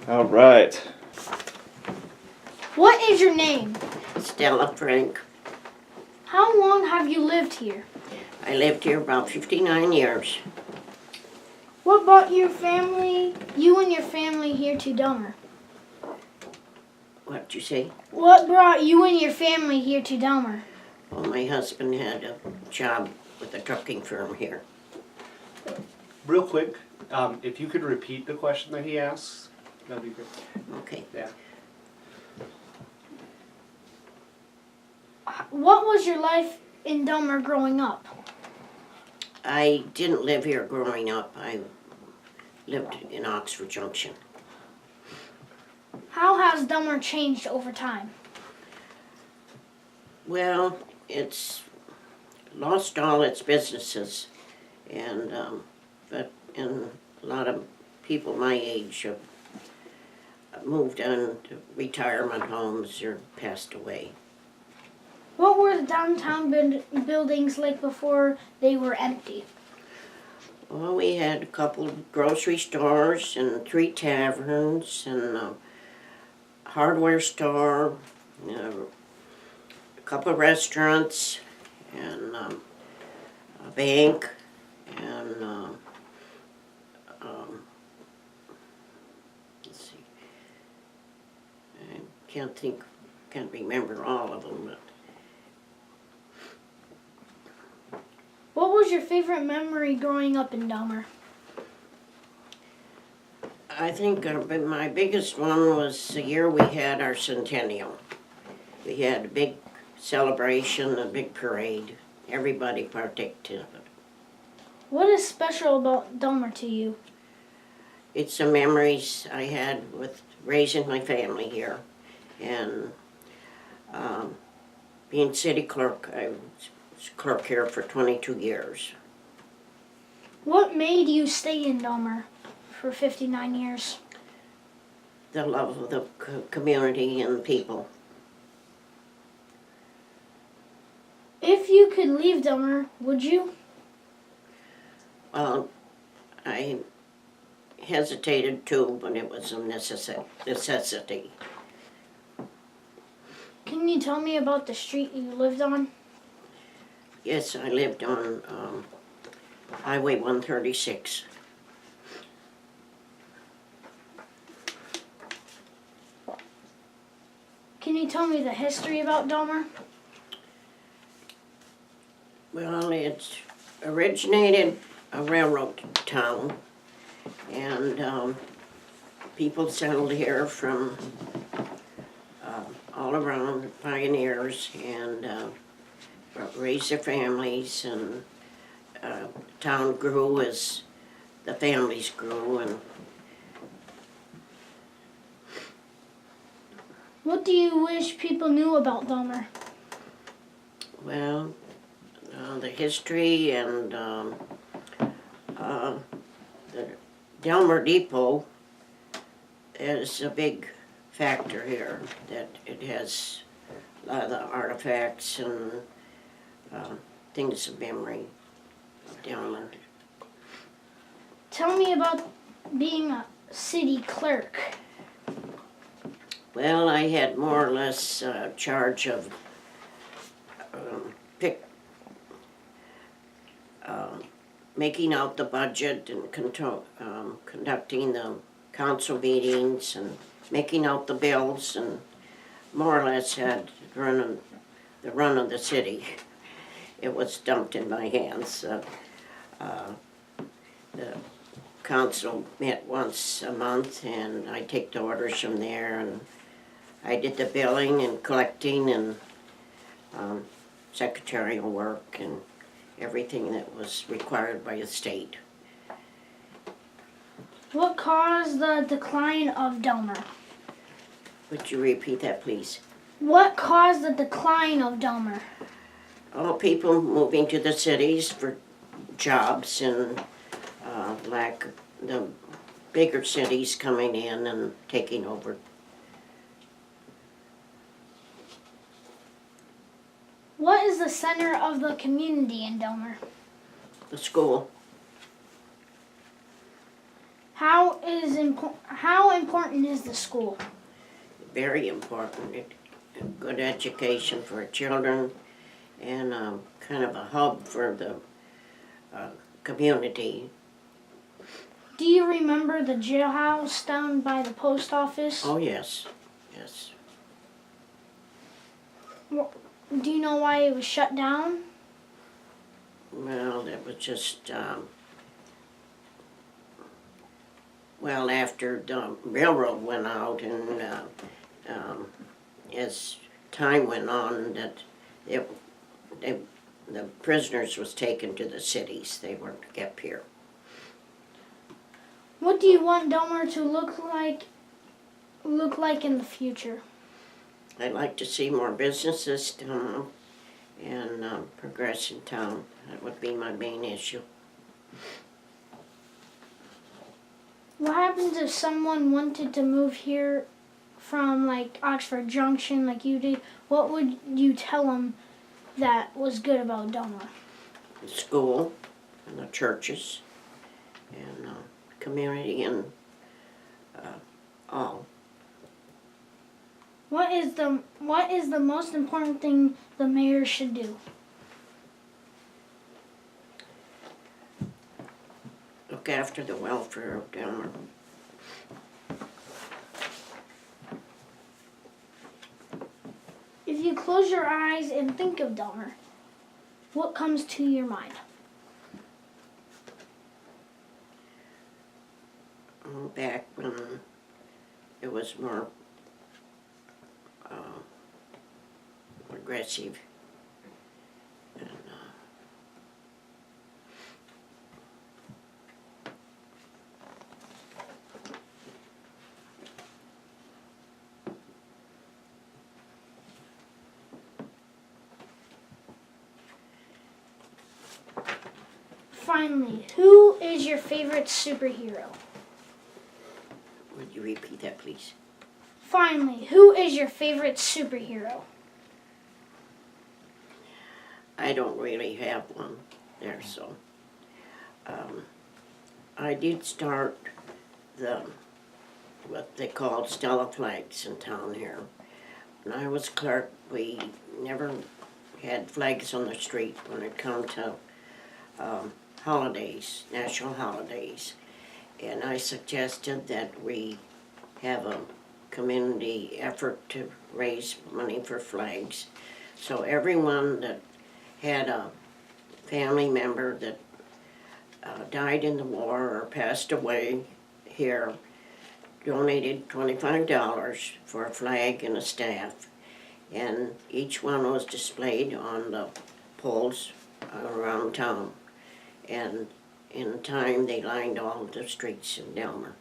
All right. What is your name? Stella, Franc. How long have you lived here? I lived here about 59 years. What brought you and your family here to Delmar? What'd you say? What brought you and your family here to Delmar? Well, my husband had a job with a trucking firm here. Real quick, if you could repeat the question that he asks, that'd be great. Okay. Yeah. What was your life in Delmar growing up? I didn't live here growing up. I lived in Oxford Junction. How has Delmar changed over time? Well, it's lost all its businesses, and and a lot of people my age have moved on to retirement homes or passed away. What were the downtown buildings like before they were empty? Well, we had a couple grocery stores and 3 taverns and a hardware store, a couple of restaurants and a bank and let's see, I can't remember all of them, but What was your favorite memory growing up in Delmar? I think my biggest one was the year we had our centennial. We had a big celebration, a big parade. Everybody partaked in it. What is special about Delmar to you? It's the memories I had with raising my family here and being city clerk. I was clerk here for 22 years. What made you stay in Delmar for 59 years? The love of the community and the people. If you could leave Delmar, would you? Well, I hesitated too, but it was a necessity. Can you tell me about the street you lived on? Yes, I lived on Highway 136. Can you tell me the history about Delmar? Well, it's originated a railroad town, and people settled here from all around, pioneers, and raised their families, and town grew as the families grew. And What do you wish people knew about Delmar? well, the history and the Delmar Depot is a big factor here, that it has a lot of the artifacts and things of memory of Delmar. Tell me about being a city clerk. Well, I had more or less charge of making out the budget and conducting the council meetings and making out the bills, and more or less had the run of the city. It was dumped in my hands. The council met once a month, and I take the orders from there, and I did the billing and collecting and secretarial work and everything that was required by the state. What caused the decline of Delmar? Would you repeat that, please? What caused the decline of Delmar? All people moving to the cities for jobs and lack the bigger cities coming in and taking over. What is the center of the community in Delmar? The school. How important is the school? Very important. Good education for children and kind of a hub for the community. Do you remember the jailhouse down by the post office? Oh, yes, yes. Do you know why it was shut down? Well, it was just, well, after the railroad went out and as time went on, that the prisoners was taken to the cities. They weren't kept here. What do you want Delmar to look like in the future? I'd like to see more businesses down and progress in town. That would be my main issue. What happens if someone wanted to move here from like Oxford Junction like you did? What would you tell them that was good about Delmar? The school and the churches and community and all. What is the most important thing the mayor should do? Look after the welfare of Delmar. If you close your eyes and think of Delmar, what comes to your mind? Back when it was more aggressive and Finally, who is your favorite superhero? would you repeat that, please? Finally, who is your favorite superhero? I don't really have one there, so I did start what they called Stella flags in town here. When I was clerk, we never had flags on the street when it come to holidays, national holidays. And I suggested that we have a community effort to raise money for flags. So everyone that had a family member that died in the war or passed away here donated $25 for a flag and a staff. And each one was displayed on the poles around town. And in time, they lined all the streets in Delmar.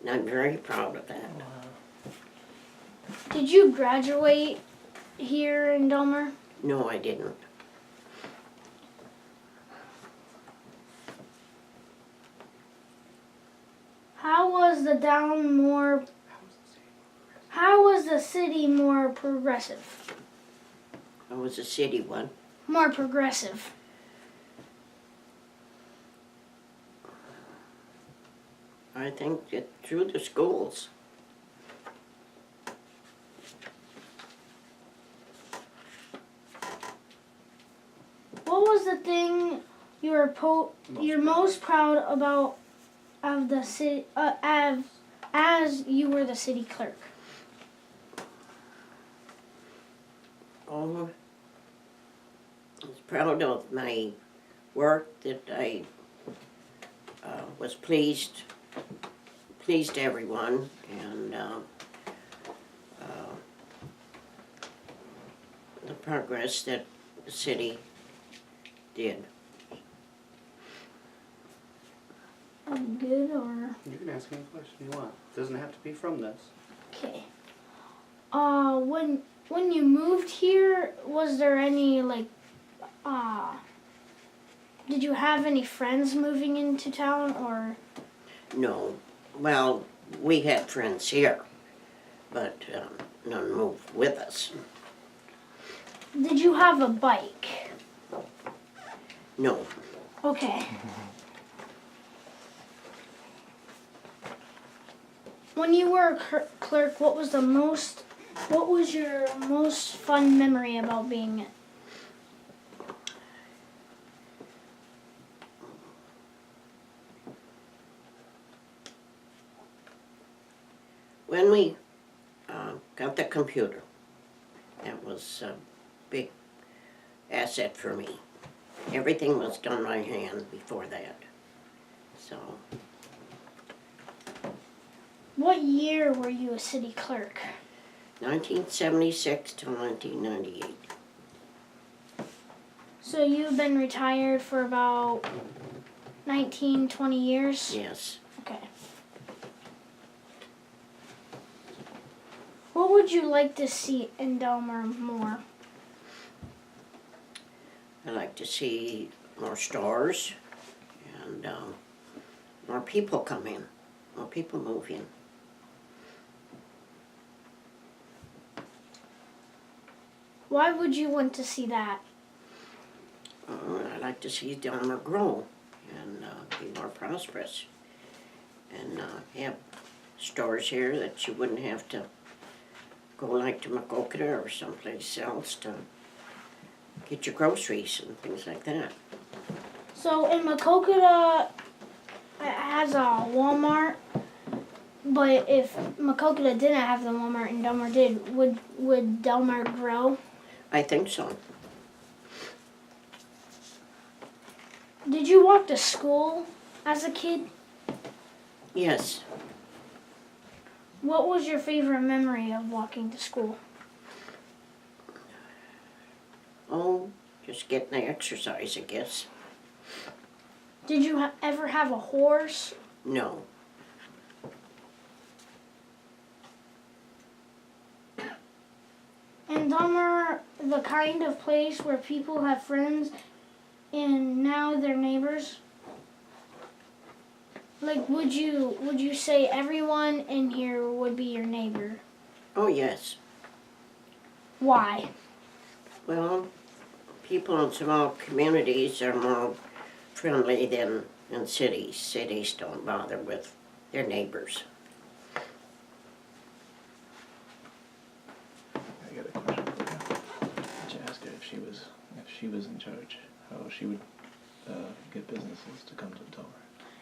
And I'm very proud of that. Did you graduate here in Delmar? No, I didn't. How was the city more progressive? I was a city one. More progressive. I think that through the schools. What was the thing you were you're most proud about of the city as you were the city clerk? Oh, I was proud of my work, that I was pleased everyone, and the progress that the city did. Good or You can ask any question you want. Doesn't have to be from this. okay. When you moved here, was there any did you have any friends moving into town or? No, well, we had friends here, but none moved with us. Did you have a bike? No. Okay. When you were a clerk, what was your most fun memory about being it? When we got the computer, that was a big asset for me. Everything was done by hand before that. So, What year were you a city clerk? 1976 to 1998. So you've been retired for about 19, 20 years? Yes. Okay. What would you like to see in Delmar more? I like to see more stores and more people come in, more people move in. Why would you want to see that? I like to see Delmar grow and be more prosperous and have stores here that you wouldn't have to go like to Macokota or someplace else to get your groceries and things like that. So in Macokota, it has a Walmart, but if Macokota didn't have the Walmart and Delmar did, would Delmar grow? I think so. Did you walk to school as a kid? Yes. What was your favorite memory of walking to school? Oh, just getting the exercise, I guess. Did you ever have a horse? No. And Delmar, the kind of place where people have friends and now they're neighbors? Like, would you say everyone in here would be your neighbor? Oh, yes. Why? Well, people in small communities are more friendly than in cities. Cities don't bother with their neighbors. I got a question for you. Did you ask her if she was in charge, how she would get businesses to come to Delmar?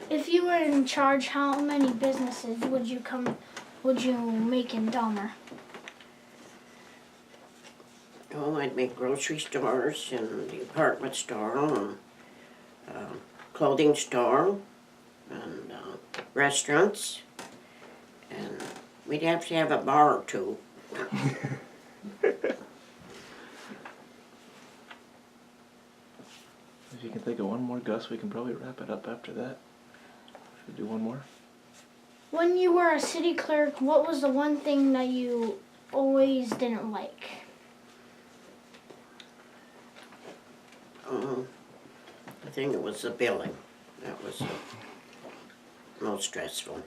If you were in charge, how many businesses would you make in Delmar? Oh, I'd make grocery stores and the department store and clothing store and restaurants. And we'd have to have a bar or two. If you can think of one more, Gus, we can probably wrap it up after that. Should we do one more? When you were a city clerk, what was the one thing that you always didn't like? I think it was the billing. That was most stressful.